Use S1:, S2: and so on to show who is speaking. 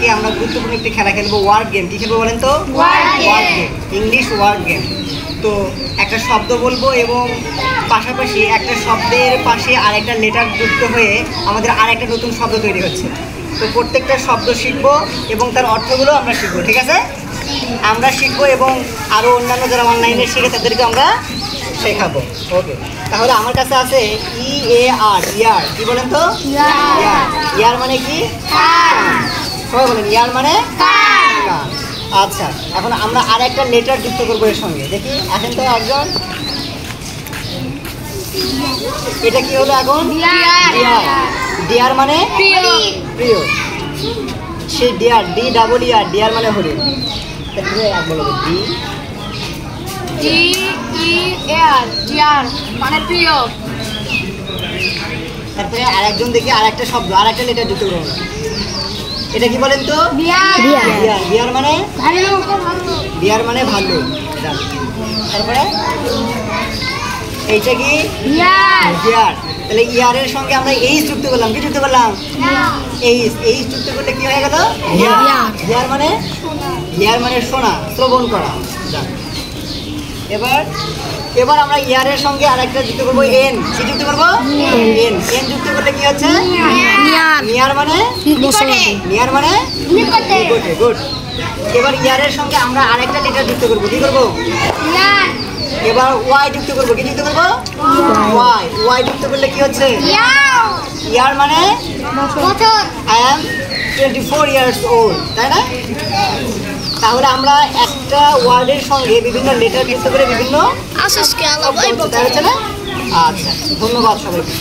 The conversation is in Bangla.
S1: আজকে আমরা গুরুত্বপূর্ণ একটি খেলা খেলবো, ওয়ার্ড গেম। কি খেলবো বলেন তো? Word game, English word game. তো একটা শব্দ বলবো এবং পাশাপাশি একটা শব্দের পাশে আরেকটা লেটার যুক্ত হয়ে আমাদের আরেকটা নতুন শব্দ তৈরি হচ্ছে। তো প্রত্যেকটা শব্দ শিখবো এবং তার অর্থগুলো আমরা শিখবো, ঠিক আছে? আমরা শিখবো এবং আরও অন্যান্য যারা অনলাইনে শিখে তাদেরকে আমরা শেখাবো। ওকে, তাহলে আমার কাছে আছে EAR, ইয়ার। কি বলেন তো? ইয়ার মানে কি? সবাই বলেন ইয়ার মানে কান। আচ্ছা, এখন আমরা আরেকটা লেটার যুক্ত করবো এর সঙ্গে। দেখি এখন তো একজন, এটা কি হলো এখন? ডিয়ার মানে প্রিয়। সে ডিয়ার, DEER, ডিয়ার মানে হরিণ। বলো
S2: DEAR, ডিয়ার মানে প্রিয়।
S1: তারপরে আরেকজন দেখি আরেকটা শব্দ, আরেকটা লেটার যুক্ত করবো। এটা কি বলেন তো? ডিয়ার মানে ডিয়ার মানে ভালো। তারপরে এইটা কি? ইয়ার। তাহলে ইয়ারের সঙ্গে আমরা এইচ যুক্ত করলাম। কি যুক্ত করলাম? এইচ যুক্ত করলে কি হয়ে গেল? ইয়ার মানে ইয়ার মানে শোনা, শ্রবণ করা। এবার আমরা ইয়ারের সঙ্গে আরেকটা যুক্ত করবো, এন। কি যুক্ত করবো? এন যুক্ত করলে কি হচ্ছে? নিয়ার মানে নিয়ার মানে গুড। এবার ইয়ারের সঙ্গে আমরা আরেকটা লেটার যুক্ত করবো। কি করবো? এবার ওয়াই যুক্ত করবো। কি যুক্ত করবো? ওয়াই যুক্ত করলে কি হচ্ছে? ইয়ার মানে আই অ্যাম 24 years old, তাই না? তাহলে আমরা একটা ওয়ার্ডের সঙ্গে বিভিন্ন লেটার যুক্ত করে বিভিন্ন তাই হচ্ছে না? আচ্ছা, ধন্যবাদ সবাইকে।